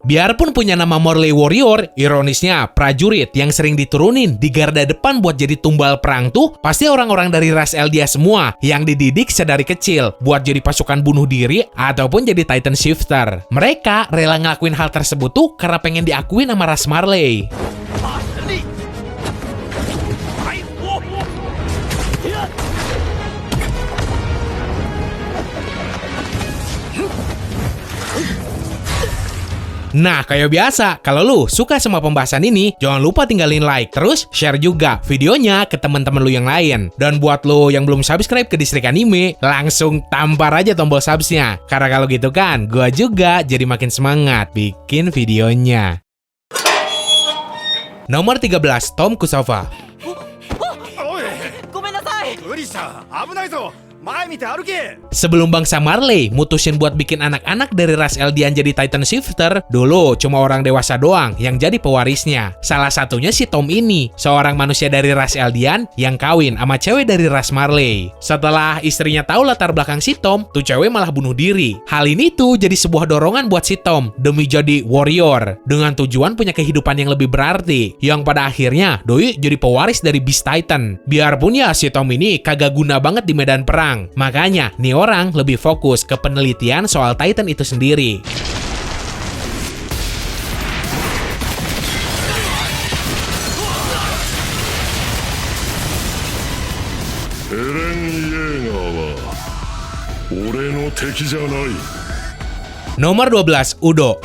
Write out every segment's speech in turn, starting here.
Biarpun punya nama Marley Warrior, ironisnya prajurit yang sering diturunin di garda depan buat jadi tumbal perang tuh pasti orang-orang dari ras Eldia semua yang dididik sedari kecil buat jadi pasukan bunuh diri ataupun jadi Titan Shifter. Mereka rela ngelakuin hal tersebut tuh karena pengen diakuin sama ras Marley. Nah, kayak biasa, kalau lu suka sama pembahasan ini, jangan lupa tinggalin like, terus share juga videonya ke teman-teman lu yang lain. Dan buat lu yang belum subscribe ke Distrik Anime, langsung tampar aja tombol subsnya. Karena kalau gitu kan, gua juga jadi makin semangat bikin videonya. Nomor 13, Tom Kusawa. Sebelum bangsa Marley mutusin buat bikin anak-anak dari ras Eldian jadi Titan Shifter, dulu cuma orang dewasa doang yang jadi pewarisnya. Salah satunya si Tom ini, seorang manusia dari ras Eldian yang kawin sama cewek dari ras Marley. Setelah istrinya tahu latar belakang si Tom, tuh cewek malah bunuh diri. Hal ini tuh jadi sebuah dorongan buat si Tom demi jadi warrior, dengan tujuan punya kehidupan yang lebih berarti, yang pada akhirnya doi jadi pewaris dari Beast Titan. Biarpun ya si Tom ini kagak guna banget di medan perang. Makanya, nih orang lebih fokus ke penelitian soal Titan itu sendiri. Nomor 12, Udo.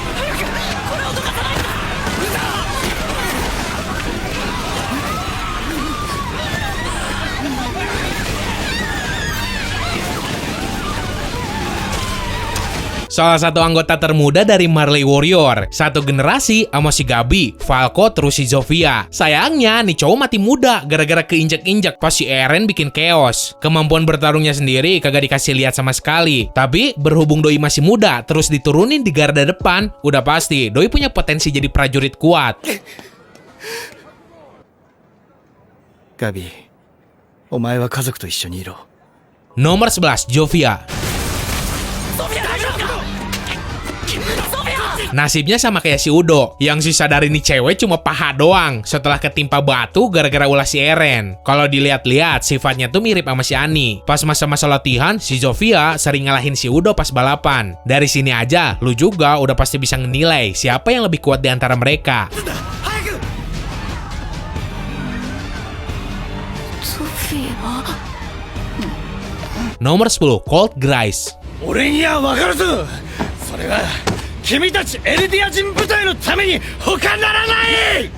Salah satu anggota termuda dari Marley Warrior, satu generasi sama si Gabi, Falco, terus si Zofia. Sayangnya nih cowok mati muda gara-gara keinjek-injek pas si Eren bikin chaos. Kemampuan bertarungnya sendiri kagak dikasih lihat sama sekali. Tapi berhubung doi masih muda terus diturunin di garda depan, udah pasti doi punya potensi jadi prajurit kuat. Gabi, omae wa kazoku to issho ni iro. Nomor 11, Zofia. Nasibnya sama kayak si Udo, yang sisa dari nih cewek cuma paha doang setelah ketimpa batu gara-gara ulah si Eren. Kalau dilihat-lihat, sifatnya tuh mirip sama si Ani. Pas masa-masa latihan, si Zofia sering ngalahin si Udo pas balapan. Dari sini aja, lu juga udah pasti bisa menilai siapa yang lebih kuat di antara mereka. Nomor 10, Cold Grace.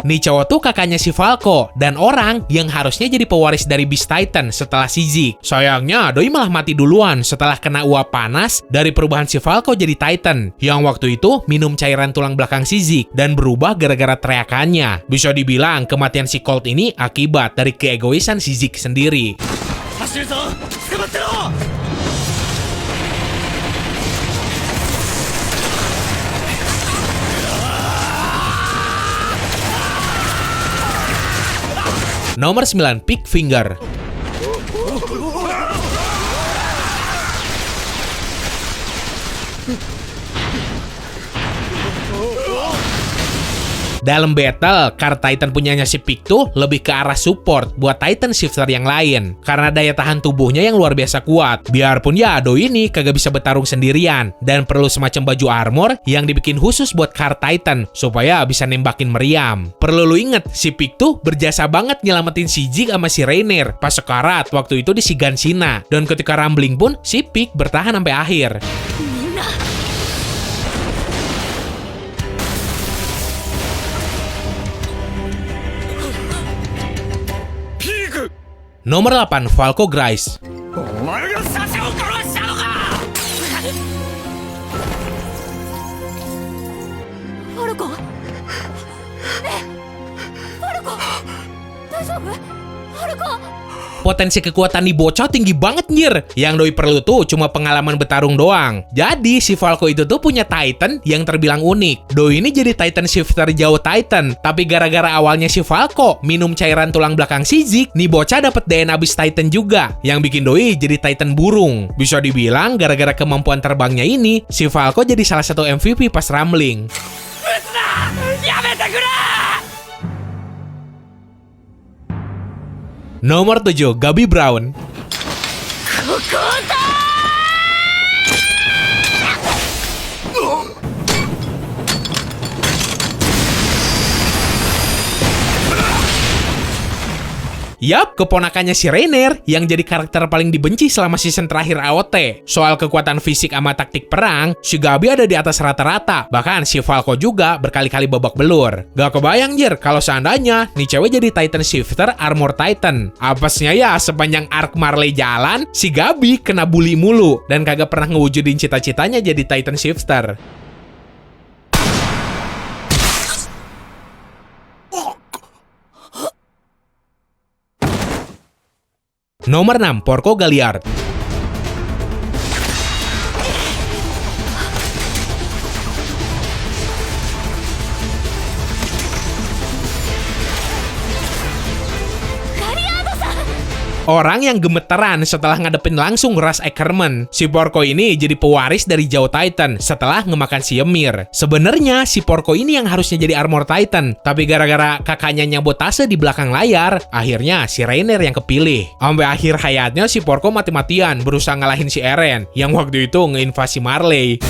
Nih cowok tuh kakaknya si Falco dan orang yang harusnya jadi pewaris dari Beast Titan setelah si Zeke. Sayangnya doi malah mati duluan setelah kena uap panas dari perubahan si Falco jadi Titan, yang waktu itu minum cairan tulang belakang si Zeke dan berubah gara-gara teriakannya. Bisa dibilang kematian si Colt ini akibat dari keegoisan si Zeke sendiri. Nomor 9, Pick Finger. Dalam battle, card Titan punyanya si Pick tuh lebih ke arah support buat Titan Shifter yang lain. Karena daya tahan tubuhnya yang luar biasa kuat. Biarpun ya Ado ini kagak bisa bertarung sendirian dan perlu semacam baju armor yang dibikin khusus buat card Titan supaya bisa nembakin meriam. Perlu lu inget, si Pick tuh berjasa banget nyelamatin si Zeke sama si Rainier pas sekarat waktu itu di Shiganshina. Dan ketika rumbling pun, si Pick bertahan sampai akhir. Nomor 8, Falco Grace. Potensi kekuatan nih bocah tinggi banget nyir. Yang doi perlu tuh cuma pengalaman bertarung doang. Jadi si Falco itu tuh punya Titan yang terbilang unik. Doi ini jadi Titan Shifter jauh Titan. Tapi gara-gara awalnya si Falco minum cairan tulang belakang si Zeke, nih bocah dapet DNA Beast Titan juga. Yang bikin doi jadi Titan burung. Bisa dibilang gara-gara kemampuan terbangnya ini, si Falco jadi salah satu MVP pas rumbling. Nomor 7, Gabi Brown. Yap, keponakannya si Reiner yang jadi karakter paling dibenci selama season terakhir AOT. Soal kekuatan fisik sama taktik perang, si Gabi ada di atas rata-rata. Bahkan si Falco juga berkali-kali babak belur. Gak kebayang jir kalau seandainya nih cewek jadi Titan Shifter Armor Titan. Apesnya ya sepanjang arc Marley jalan, si Gabi kena bully mulu dan kagak pernah ngewujudin cita-citanya jadi Titan Shifter. Nomor 6, Porco Galliard. Orang yang gemeteran setelah ngadepin langsung ras Ackerman. Si Porco ini jadi pewaris dari Zhao Titan setelah ngemakan si Ymir. Sebenarnya si Porco ini yang harusnya jadi Armor Titan, tapi gara-gara kakaknya nyabotase di belakang layar, akhirnya si Reiner yang kepilih. Sampai akhir hayatnya si Porco mati-matian berusaha ngalahin si Eren yang waktu itu ngeinvasi Marley.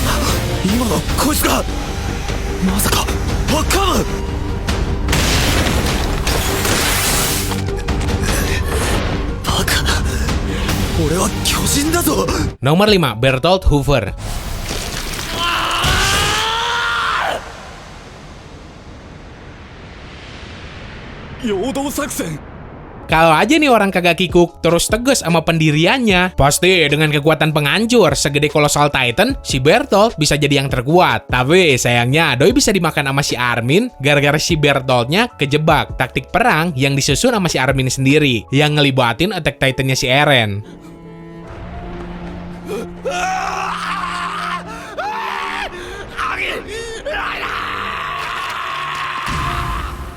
Nomor 5, Bertolt Hoover. Kalau aja nih orang kagak kikuk terus tegas sama pendiriannya, pasti dengan kekuatan penghancur segede Colossal Titan, si Bertolt bisa jadi yang terkuat. Tapi sayangnya Doi bisa dimakan sama si Armin gara-gara si Bertoltnya kejebak taktik perang yang disusun sama si Armin sendiri yang ngelibatin attack Titannya si Eren.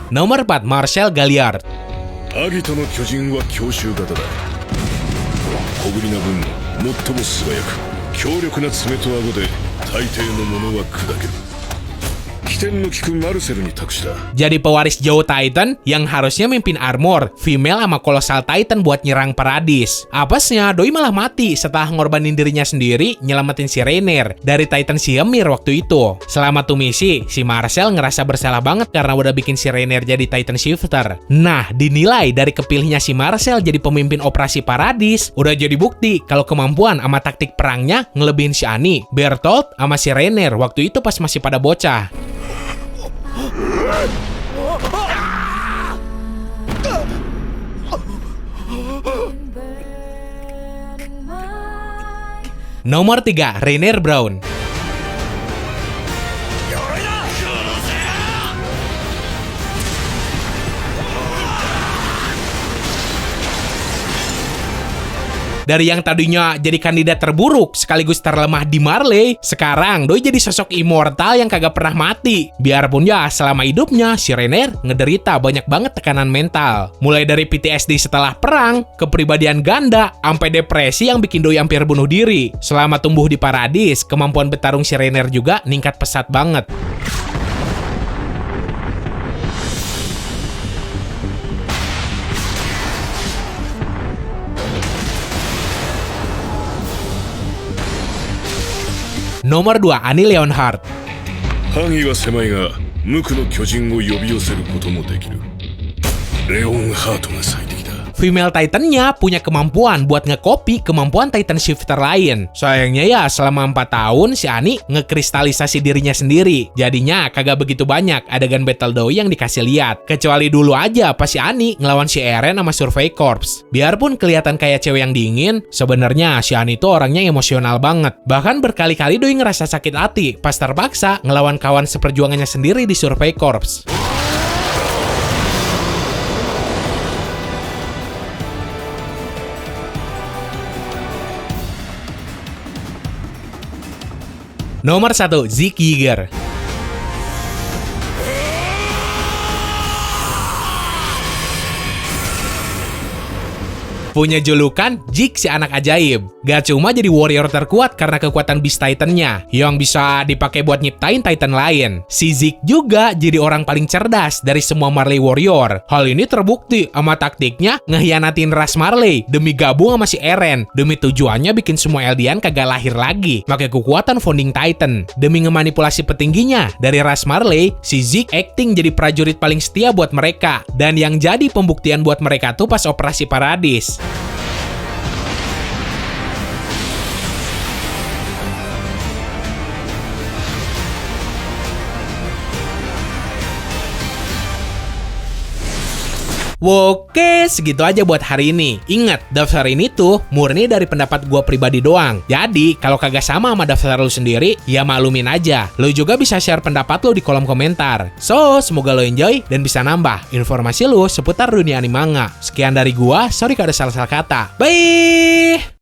Nomor 4, Marcel Galliard. アギトの巨人は強襲型だ。小ぶりな分最も素早く強力な爪と顎で大抵のものは砕ける。起点の利くマルセルに託した。 Jadi pewaris Zhao Titan yang harusnya mimpin armor female sama Colossal Titan buat nyerang Paradis. Apesnya Doi malah mati setelah ngorbanin dirinya sendiri nyelamatin si Reiner dari Titan si Ymir waktu itu. Selama tuh misi, si Marcel ngerasa bersalah banget karena udah bikin si Reiner jadi Titan Shifter. Nah, dinilai dari kepilihnya si Marcel jadi pemimpin operasi Paradis, udah jadi bukti kalau kemampuan sama taktik perangnya ngelebihin si Annie, Bertolt sama si Reiner waktu itu pas masih pada bocah. Nomor 3, Reiner Braun. Dari yang tadinya jadi kandidat terburuk sekaligus terlemah di Marley, sekarang Doi jadi sosok immortal yang kagak pernah mati. Biarpun ya selama hidupnya si Reiner ngederita banyak banget tekanan mental. Mulai dari PTSD setelah perang, kepribadian ganda, sampai depresi yang bikin Doi hampir bunuh diri. Selama tumbuh di Paradis, kemampuan bertarung si Reiner juga ningkat pesat banget. Nomor 2, Annie Leonhardt. 範囲は狭いが無垢の巨人を呼び寄せることもできる。レオンハートが最適だ。 Female Titan-nya punya kemampuan buat nge-copy kemampuan Titan Shifter lain. Sayangnya ya selama 4 tahun si Annie ngekristalisasi dirinya sendiri. Jadinya kagak begitu banyak adegan battle Doi yang dikasih lihat. Kecuali dulu aja pas si Annie ngelawan si Eren sama Survey Corps. Biarpun kelihatan kayak cewek yang dingin, sebenarnya si Annie tuh orangnya emosional banget. Bahkan berkali-kali Doi ngerasa sakit hati pas terpaksa ngelawan kawan seperjuangannya sendiri di Survey Corps. Nomor 1, Zeke Yeager. Punya julukan Jig si anak ajaib. Gak cuma jadi warrior terkuat karena kekuatan Beast Titan-nya yang bisa dipakai buat nyiptain Titan lain. Si Zig juga jadi orang paling cerdas dari semua Marley Warrior. Hal ini terbukti sama taktiknya ngehianatin ras Marley demi gabung sama si Eren. Demi tujuannya bikin semua Eldian kagak lahir lagi. Pakai kekuatan Founding Titan. Demi ngemanipulasi petingginya dari ras Marley, si Zig acting jadi prajurit paling setia buat mereka. Dan yang jadi pembuktian buat mereka tuh pas operasi Paradis. Oke, segitu aja buat hari ini. Ingat, daftar ini tuh murni dari pendapat gua pribadi doang. Jadi, kalau kagak sama daftar lu sendiri, ya maklumin aja. Lu juga bisa share pendapat lu di kolom komentar. So, semoga lu enjoy dan bisa nambah informasi lu seputar dunia anime manga. Sekian dari gua, sorry kalau ada salah-salah kata. Bye!